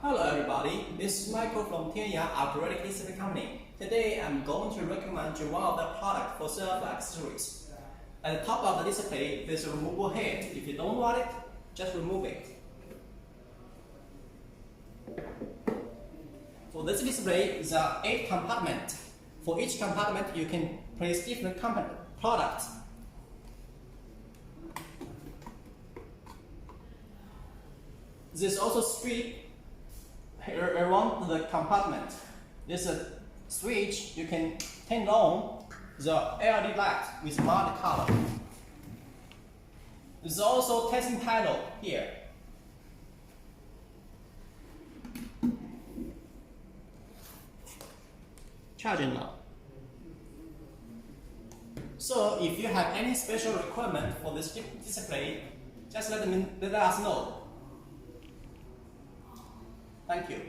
Hello everybody, this is Michael from Tianya Acrylic Display Company. Today I'm going to recommend you one of the products for sale of accessories. At the top of the display, there's a removable head. If you don't want it, just remove it. For this display, there are 8 compartments. For each compartment, you can place different products. There's also strip around the compartment. There's a switch you can turn on the LED light with multi-color. There's also testing panel here. Charging now. So if you have any special requirement for this display, just let us know. Thank you.